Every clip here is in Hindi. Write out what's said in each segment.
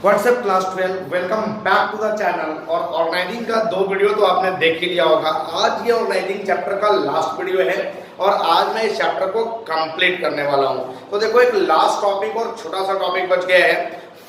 WhatsApp class 12 welcome back to the channel. और ऑर्गेनाइजिंग का 2 वीडियो तो आपने देख ही लिया होगा। आज ये ऑर्गेनाइजिंग चैप्टर का लास्ट वीडियो है और आज मैं इस चैप्टर को कंप्लीट करने वाला हूँ। तो देखो, एक लास्ट टॉपिक और छोटा सा टॉपिक बच गया है,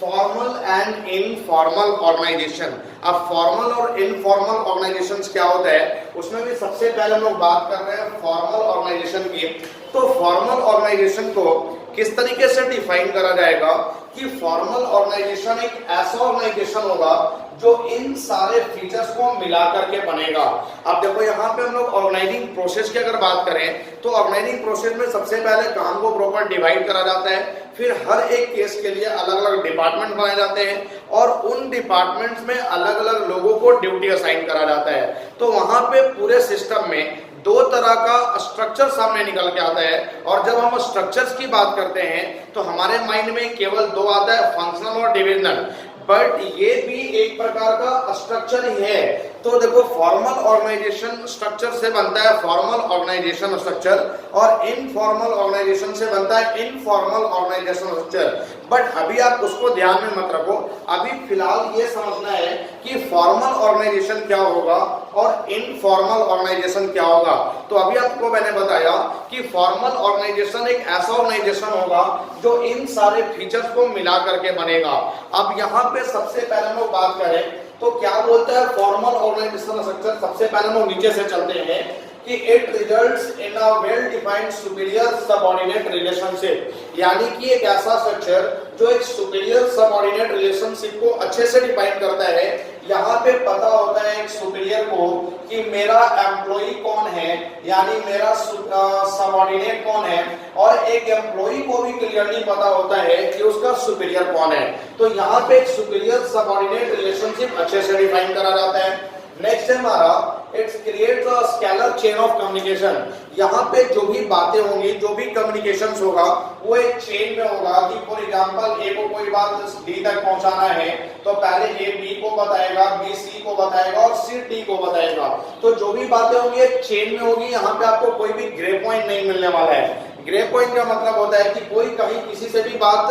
फॉर्मल एंड इनफॉर्मल ऑर्गेनाइजेशन। अब फॉर्मल और इनफॉर्मल ऑर्गेनाइजेशंस क्या होता है, उसमें भी सबसे पहले हम लोग बात कर रहे हैं फॉर्मल ऑर्गेनाइजेशन की। तो फॉर्मल ऑर्गेनाइजेशन को किस तरीके से डिफाइन करा जाएगा कि फॉर्मल ऑर्गेनाइजेशन एक ऐसा ऑर्गेनाइजेशन होगा जो इन सारे फीचर्स को मिला करके बनेगा। अब देखो, यहाँ पे हम लोग ऑर्गेनाइजिंग प्रोसेस की अगर बात करें तो ऑर्गेनाइजिंग प्रोसेस में सबसे पहले काम को प्रॉपर डिवाइड करा जाता है, फिर हर एक केस के लिए अलग अलग डिपार्टमेंट बनाए जाते हैं और उन डिपार्टमेंट्स में अलग अलग लोगों को ड्यूटी असाइन करा जाता है। तो वहां पे पूरे सिस्टम में 2 तरह का स्ट्रक्चर सामने निकल के आता है। और जब हम स्ट्रक्चर्स की बात करते हैं तो हमारे माइंड में केवल 2 आता है, फंक्शनल और डिविजनल। बट ये भी एक प्रकार का स्ट्रक्चर ही है। तो देखो, फॉर्मल ऑर्गेनाइजेशन स्ट्रक्चर से बनता है फॉर्मल ऑर्गेनाइजेशन स्ट्रक्चर और इनफॉर्मल ऑर्गेनाइजेशन से बनता है इनफॉर्मल ऑर्गेनाइजेशन स्ट्रक्चर। बट अभी आप उसको ध्यान में मत रखो, अभी फिलहाल ये समझना है कि फॉर्मल ऑर्गेनाइजेशन क्या होगा और इनफॉर्मल ऑर्गेनाइजेशन क्या होगा। तो अभी आपको मैंने बताया कि फॉर्मल ऑर्गेनाइजेशन एक ऐसा ऑर्गेनाइजेशन होगा जो इन सारे फीचर्स को मिला करके बनेगा। अब यहाँ पे सबसे पहले हम लोग बात करें तो क्या बोलता है फॉर्मल ऑर्गेनाइजेशन स्ट्रक्चर। सबसे पहले हम लोग नीचे से चलते हैं कि it results in a well defined superior subordinate relationship, यानी कि एक ऐसा स्ट्रक्चर जो एक सुपीरियर सबऑर्डिनेट रिलेशनशिप को अच्छे से डिफाइन करता है। यहाँ पे पता होता है एक सुपीरियर को कि मेरा एम्प्लॉय कौन है, यानी मेरा सबऑर्डिनेट कौन है, और एक एम्प्लॉय को भी क्लियरली पता होता है कि उसका सुपीरियर कौन है। तो यहाँ पे एक सुपीरियर सबऑर्डिनेट रिलेशनशिप अच्छे से डिफाइन करा जाता है। नेक्स्ट है हमारा it's creates a scalar chain of communication. यहाँ पे जो भी बातें होंगी, जो भी कम्युनिकेशन होगा, वो एक चेन में होगा कि फॉर एग्जांपल ए को कोई बात डी तक पहुंचाना है तो पहले ए बी को बताएगा, बी सी को बताएगा और सी डी को बताएगा। तो जो भी बातें होंगी एक चेन में होगी। यहाँ पे आपको कोई भी ग्रे पॉइंट नहीं मिलने वाला है। ग्रे पॉइंट का मतलब होता है कि कोई कहीं किसी से भी बात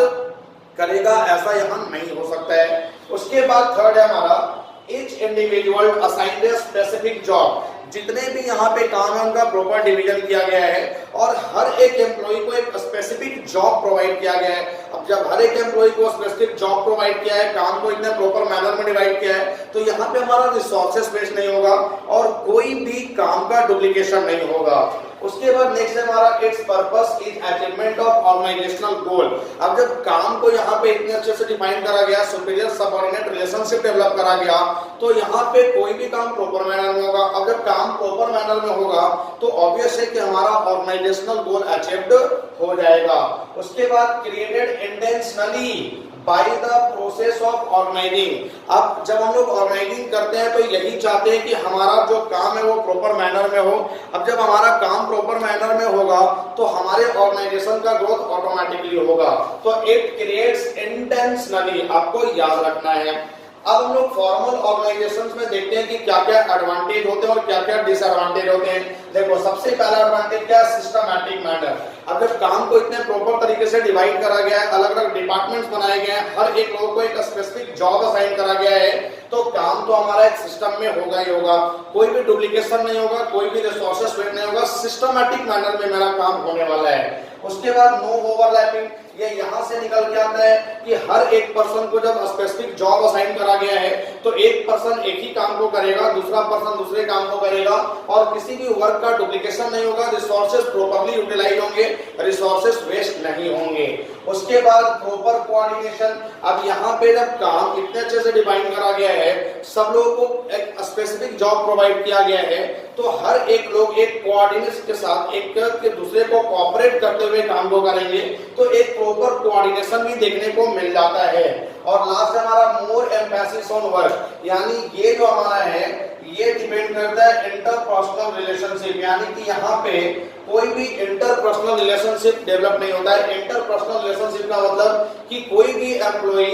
करेगा, ऐसा यहाँ नहीं हो सकता है। उसके बाद थर्ड है हमारा Each individual assigned a specific job। जितने भी यहाँ पे काम है उनका प्रॉपर डिवीजन किया गया है और हर एक एम्प्लॉय को एक स्पेसिफिक जॉब प्रोवाइड किया गया है। अब जब हर एक एम्प्लॉय को स्पेसिफिक जॉब प्रोवाइड किया है, काम को इतने प्रॉपर मैनर में डिवाइड किया है, तो यहाँ पे हमारा रिसोर्सेस वेस्ट नहीं होगा और कोई भी काम का डुप्लीकेशन नहीं होगा। उसके बाद नेक्स्ट है हमारा its purpose is achievement of organisational goal. अब जब काम को यहाँ पे इतने अच्छे से डिफाइन करा गया, सुपीरियर सबऑर्डिनेट रिलेशनशिप डेवलप करा गया, तो यहाँ पे कोई भी काम प्रॉपर मैनर में होगा। अब जब काम प्रॉपर मैनर में होगा तो ऑब्वियस है कि हमारा ऑर्गेनाइजेशनल गोल अचीव्ड हो जाएगा। उसके बाद created intentionally by the process of organising. अब जब हम लोग ऑर्गेनाइजिंग करते हैं तो यही चाहते हैं कि हमारा जो काम है वो प्रॉपर मैनर में हो। अब जब हमारा काम प्रॉपर मैनर में होगा तो हमारे ऑर्गेनाइजेशन का ग्रोथ ऑटोमेटिकली होगा। तो इट क्रिएट्स इंटेंशनली, आपको याद रखना है। अब हम लोग फॉर्मल ऑर्गेनाइजेशंस में देखते हैं कि क्या क्या एडवांटेज होते हैं और क्या क्या डिसएडवांटेज होते हैं। देखो, सबसे पहला एडवांटेज क्या है, सिस्टमैटिक मैनर। अब जब काम को इतने प्रॉपर तरीके से डिवाइड करा गया है, अलग अलग डिपार्टमेंट्स बनाए गए हैं, हर एक लोगों को एक स्पेसिफिक जॉब असाइन करा गया है, तो काम तो हमारा एक सिस्टम में होगा ही होगा। कोई भी डुप्लीकेशन नहीं होगा, कोई भी रिसोर्सेस वेस्ट नहीं होगा, सिस्टमैटिक मैनर में मेरा काम होने वाला है। उसके बाद नो ओवरलैपिंग, ये यहाँ से निकल के आता है कि हर एक पर्सन को जब स्पेसिफिक जॉब असाइन करा गया है तो एक पर्सन एक ही काम को करेगा, दूसरा पर्सन दूसरे काम को करेगा और किसी भी वर्क का डुप्लीकेशन नहीं होगा, रिसोर्सेस प्रॉपर्ली यूटिलाइज होंगे, रिसोर्सेस वेस्ट नहीं होंगे। उसके बाद प्रॉपर कोऑर्डिनेशन। अब यहाँ पे जब काम इतने अच्छे से डिफाइन करा गया है, सब लोगों को एक स्पेसिफिक जॉब प्रोवाइड किया गया है, तो हर एक लोग एक कोऑर्डिनेशन के साथ एक के दूसरे को कोऑपरेट करते हुए काम को करेंगे, तो एक प्रॉपर कोऑर्डिनेशन भी देखने को मिल जाता है। और लास्ट हमारा मोर एम्फेसिस ऑन वर्क, यानी ये जो हमारा है ये डिपेंड करता है इंटरपर्सनल रिलेशनशिप, यानी कि यहाँ पे कोई भी इंटरपर्सनल रिलेशनशिप डेवलप नहीं होता है। इंटरपर्सनल रिलेशनशिप का मतलब कि कोई भी एम्प्लॉय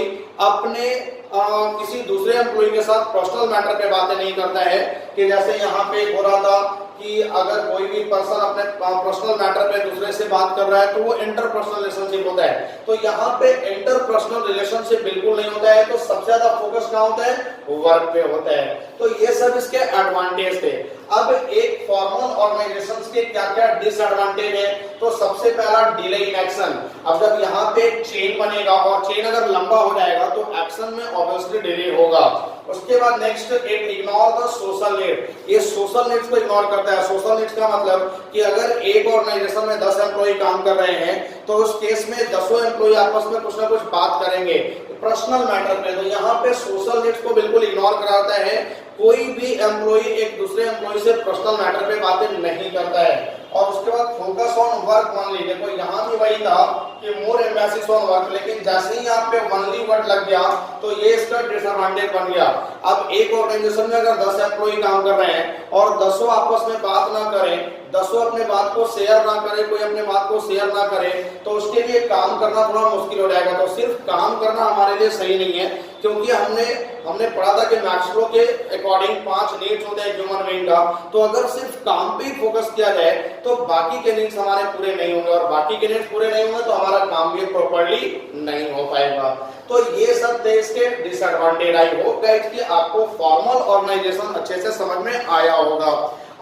अपने किसी दूसरे एम्प्लॉय के साथ पर्सनल मैटर पे बातें नहीं करता है। कि जैसे यहाँ पे हो रहा था कि अगर कोई भी पर्सन अपने पर्सनल मैटर पे दूसरे से बात कर रहा है तो वो इंटरपर्सनल रिलेशनशिप होता है। तो यहाँ पे इंटरपर्सनल रिलेशनशिप बिल्कुल नहीं होता है। तो सबसे ज्यादा फोकस कहाँ होता है? वर्क पे होता है। तो ये सब इसके एडवांटेज थे। अब एक फॉर्मल ऑर्गेनाइजेशंस के क्या क्या डिसएडवांटेज है? तो सबसे पहला डिले इन एक्शन। अब जब यहाँ पे एक चेन बनेगा और चेन अगर लंबा हो जाएगा तो एक्शन में ऑब्वियसली डिले होगा। उसके बाद next, it ignore the social need. ये सोशल नीड्स को इग्नोर करता है। सोशल नीड्स का मतलब कि अगर एक ऑर्गेनाइजेशन में 10 एम्प्लॉय काम कर रहे हैं तो उस केस में 10 एम्प्लॉय आपस में कुछ ना कुछ बात करेंगे पर्सनल मैटर पे। तो यहाँ पे सोशल नीड्स को बिल्कुल इग्नोर कराता है। कोई भी एम्प्लॉय एक दूसरे एम्प्लॉय से पर्सनल मैटर पे बातें नहीं करता है। और उसके बाद फोकस ऑन वर्क ओनली। देखो यहाँ भी वही था कि मोर एम्फेसिस ऑन वर्क, लेकिन जैसे ही यहाँ पे ओनली वर्ड लग गया तो ये इसका डिसएडवांटेज बन गया। अब एक ऑर्गेनाइजेशन में अगर 10 एम्प्लॉय काम कर रहे हैं और 10 आपस में बात ना करें, 10 अपने बात को शेयर ना करे, कोई अपने बात को शेयर ना करे, तो उसके लिए काम करना थोड़ा मुश्किल हो जाएगा। तो सिर्फ काम करना हमारे लिए सही नहीं है, क्योंकि हमने पढ़ा था कि मैस्लो के अकॉर्डिंग 5 नीड्स होते हैं ह्यूमन बीइंग का। तो अगर सिर्फ काम पे ही फोकस किया जाए तो बाकी के नीड्स हमारे पूरे नहीं होंगे, और बाकी के नीड्स पूरे नहीं होंगे तो हमारा काम भी प्रॉपर्ली नहीं हो पाएगा। तो ये सब थे इसके डिसएडवांटेज। आई होप गाइस कि आपको फॉर्मल ऑर्गेनाइजेशन अच्छे से समझ में आया होगा।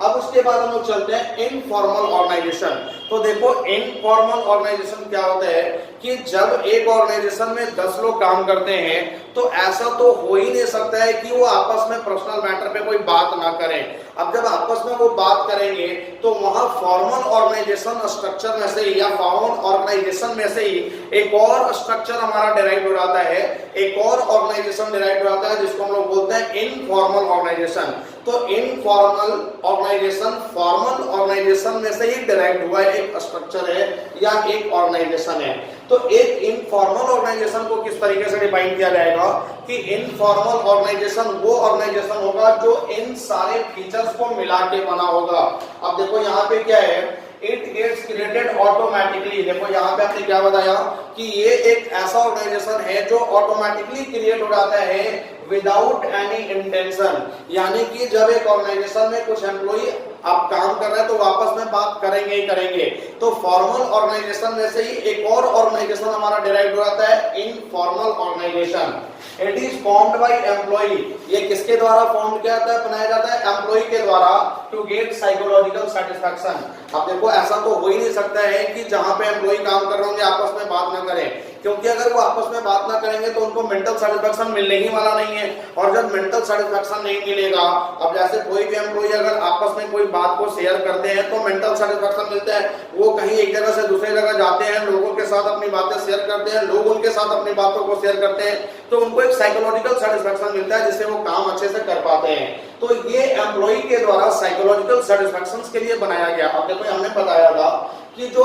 अब उसके बाद हम लोग चलते हैं इनफॉर्मल ऑर्गेनाइजेशन। तो देखो इनफॉर्मल ऑर्गेनाइजेशन क्या होता है कि जब एक ऑर्गेनाइजेशन में 10 लोग काम करते हैं तो ऐसा तो हो ही नहीं सकता है कि वो आपस में पर्सनल मैटर पे कोई बात ना करें। अब जब आपस में वो बात करेंगे तो वहां फॉर्मल ऑर्गेनाइजेशन स्ट्रक्चर में से ही या फॉर्मल ऑर्गेनाइजेशन में से ही एक और स्ट्रक्चर हमारा डिराइव हो जाता है, एक और ऑर्गेनाइजेशन डिराइव हो जाता है जिसको हम लोग बोलते हैं इनफॉर्मल ऑर्गेनाइजेशन। तो इनफॉर्मल ऑर्गेनाइजेशन फॉर्मल ऑर्गेनाइजेशन में से ही डिराइव हुआ एक स्ट्रक्चर है या एक ऑर्गेनाइजेशन है। तो एक इनफॉर्मल ऑर्गेनाइजेशन को किस तरीके से डिफाइन किया जाएगा कि इनफॉर्मल ऑर्गेनाइजेशन वो ऑर्गेनाइजेशन होगा जो इन सारे फीचर्स को मिला के बना होगा। अब देखो यहाँ पे क्या है, इट गेट्स क्रिएटेड ऑटोमेटिकली। देखो यहाँ पे आपने क्या बताया कि ये एक ऐसा ऑर्गेनाइजेशन है जो ऑटोमेटिकली क्रिएट हो जाता है विदाउट एनी इंटेंशन। यानी कि जब एक ऑर्गेनाइजेशन में कुछ एम्प्लॉई आप काम कर रहे हैं तो वापस में बात करेंगे ही करेंगे। तो फॉर्मल ऑर्गेनाइजेशन में से ही एक और ऑर्गेनाइजेशन हमारा डिराइव हो जाता है informal organisation. It is formed by employee. ये किसके द्वारा फॉर्म किया जाता है, बनाया जाता है? एम्प्लॉई के द्वारा, टू गेट साइकोलॉजिकल सेटिस्फैक्शन। अब देखो ऐसा तो हो ही नहीं सकता है कि जहां पे एम्प्लॉई काम कर रहे होंगे आपस में बात ना करें, क्योंकि अगर वो आपस में बात ना करेंगे तो उनको मेंटल सेटिस्फैक्शन मिलने ही वाला नहीं है। और जब मेंटल सेटिस्फैक्शन नहीं मिलेगा, अब जैसे कोई भी एम्प्लॉई अगर आपस में कोई बात को शेयर करते हैं तो मेंटल सेटिस्फैक्शन मिलता है। वो कहीं एक जगह से दूसरी जगह जाते हैं, लोगों के साथ अपनी बातें शेयर करते हैं, लोग उनके साथ अपनी बातों को शेयर करते हैं, तो उनको एक साइकोलॉजिकल सेटिस्फैक्शन मिलता है जिससे वो काम अच्छे से कर पाते हैं। तो ये एम्प्लॉई के द्वारा साइकोलॉजिकल सेटिस्फैक्शन के लिए बनाया गया। अब देखो हमने बताया था कि जो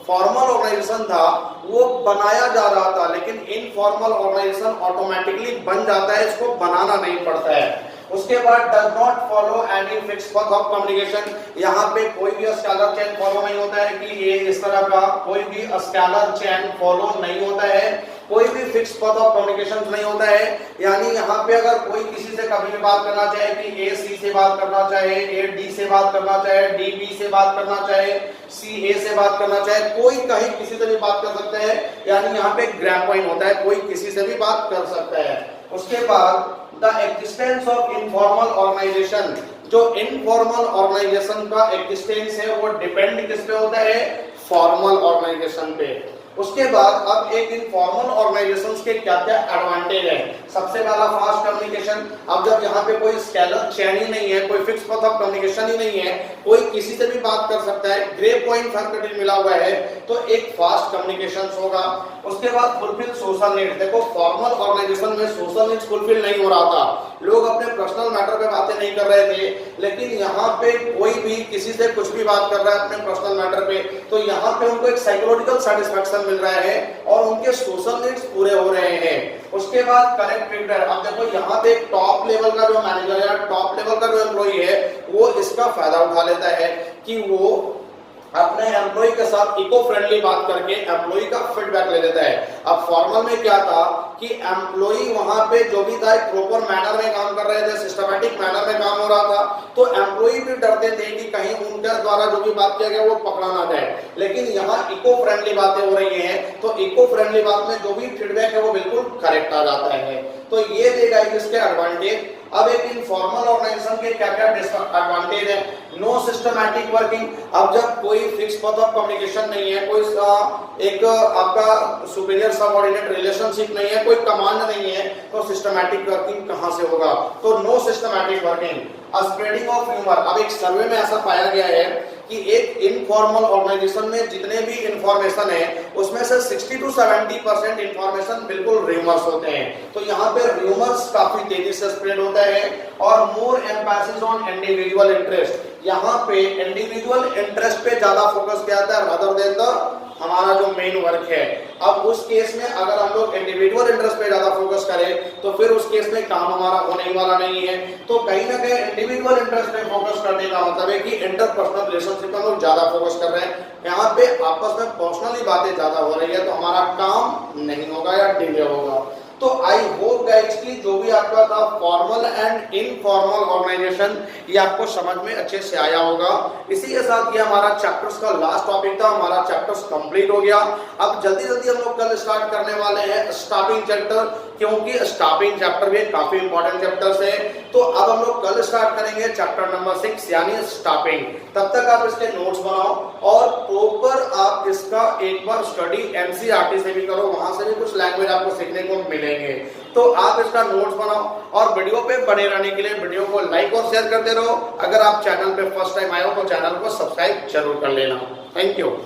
फॉर्मल ऑर्गेनाइजेशन था वो बनाया जा रहा था, लेकिन इनफॉर्मल ऑर्गेनाइजेशन ऑटोमेटिकली बन जाता है, इसको बनाना नहीं पड़ता है। उसके बाद does not follow any fix path of communication. यहाँ पे कोई भी स्केलर चेन फॉलो नहीं होता है कि ये इस तरह का कोई भी स्केलर चेन फॉलो नहीं होता है, कोई भी फिक्स पाथ ऑफ कम्युनिकेशन नहीं होता है। यानी यहाँ पे अगर कोई किसी से कभी भी बात करना चाहे कि ए सी से बात करना चाहे, ए डी से बात करना चाहे, डी बी से बात करना चाहे, सी ए से बात करना चाहे, कोई कहीं किसी से भी बात कर सकता है। यानी यहाँ पे ग्रैब पॉइंट होता है, कोई किसी से भी बात कर सकता है। उसके बाद the existence of informal organisation. जो इनफॉर्मल ऑर्गेनाइजेशन का एग्जिस्टेंस है वो डिपेंड किस पे होता है? फॉर्मल ऑर्गेनाइजेशन पे। उसके बाद अब एक इनफॉर्मल ऑर्गेनाइजेशंस के क्या क्या एडवांटेज है। सबसे पहला फास्ट कम्युनिकेशन। अब जब यहाँ पे कोई स्केलर चेन ही नहीं है, कोई फिक्स पाथ ऑफ कम्युनिकेशन ही नहीं है, कोई किसी से भी बात कर सकता है, ग्रे पॉइंट हर कटिंग मिला हुआ है, तो एक फास्ट कम्युनिकेशन होगा। उसके बाद फुलफिल सोशल नीड्स। देखो फॉर्मल ऑर्गेनाइजेशन में सोशल नीड्स फुलफिल नहीं हो रहा था, लोग अपने पर्सनल मैटर पे बातें नहीं कर रहे थे, लेकिन यहाँ पे कोई भी किसी से कुछ भी बात कर रहा है अपने पर्सनल मैटर पे, तो यहाँ पे उनको एक साइकोलॉजिकल सेटिस्फैक्शन मिल रहा है और उनके सोशल नीड्स पूरे हो रहे हैं। उसके बाद करेक्ट ट्रिगर। अब देखो यहाँ पे टॉप लेवल का जो मैनेजर या टॉप लेवल का जो एम्प्लॉई है वो इसका फायदा उठा लेता है कि वो अपने एम्प्लॉय के साथ इको फ्रेंडली बात करके एम्प्लॉय का फीडबैक ले लेता है। अब फॉर्मल में क्या था कि एम्प्लॉई वहां पे जो भी था एक प्रॉपर मैनर में काम कर रहे थे, सिस्टमैटिक मैनर में काम हो रहा था, तो एम्प्लॉई भी डरते थे कि कहीं उनके द्वारा जो भी बात किया गया वो पकड़ा ना जाए। लेकिन यहाँ इको फ्रेंडली बातें हो रही हैं, तो इको फ्रेंडली बात में जो भी फीडबैक है वो बिल्कुल करेक्ट आ जाता है। तो ये देगा इसके एडवांटेज। अब एक इनफॉर्मल ऑर्गेनाइजेशन के क्या क्या एडवांटेज है? No systematic working. अब जब कोई फिक्स पथ ऑफ कम्युनिकेशन नहीं है, कोई एक आपका सुपीरियर सबऑर्डिनेट रिलेशनशिप नहीं है, कोई कमांड नहीं है, तो सिस्टमैटिक वर्किंग कहां से होगा? तो no systematic working. Spreading of humour. अब एक सर्वे में ऐसा पाया गया है कि एक इनफॉर्मल ऑर्गेनाइजेशन में जितने भी इंफॉर्मेशन है उसमें से 60 to 70% इंफॉर्मेशन बिल्कुल र्यूमर्स होते हैं। तो यहाँ पे र्यूमर्स काफी तेजी से स्प्रेड होता है। और मोर एम्फेसिस ऑन इंडिविजुअल इंटरेस्ट। यहाँ पे इंडिविजुअल इंटरेस्ट पे ज्यादा फोकस किया जाता है रादर देन द हमारा जो मेन वर्क है। अब उस केस में अगर हम लोग इंडिविजुअल इंटरेस्ट पे ज्यादा फोकस करें तो फिर उस केस में काम हमारा होने वाला नहीं है। तो कहीं ना कहीं इंडिविजुअल इंटरेस्ट पे फोकस करने का मतलब है कि इंटरपर्सनल रिलेशनशिप में हम लोग ज्यादा फोकस कर रहे हैं। यहाँ पे आपस में पर्सनली बातें ज्यादा हो रही है, तो हमारा काम नहीं होगा या डिले होगा। तो आई होप गाइस कि जो भी आपका था फॉर्मल एंड इनफॉर्मल ऑर्गेनाइजेशन ये आपको समझ में अच्छे से आया होगा। इसी के साथ ये हमारा चैप्टर्स का लास्ट टॉपिक था, हमारा चैप्टर्स कंप्लीट हो गया। अब जल्दी जल्दी हम लोग कल स्टार्ट करने वाले हैं स्टाफिंग चैप्टर, क्योंकि स्टाफिंग चैप्टर भी काफी इंपॉर्टेंट चैप्टर्स है। तो अब हम लोग कल स्टार्ट करेंगे चैप्टर नंबर 6 यानी स्टाफिंग। तब तक आप इसके नोट्स बनाओ और प्रॉपर आप इसका एक बार स्टडी एनसीईआरटी से भी करो, वहां से भी कुछ लैंग्वेज आपको सीखने को मिलेंगे। तो आप इसका नोट्स बनाओ और वीडियो पे बने रहने के लिए वीडियो को लाइक और शेयर करते रहो। अगर आप चैनल पे फर्स्ट टाइम आए हो तो चैनल को सब्सक्राइब जरूर कर लेना। Thank you.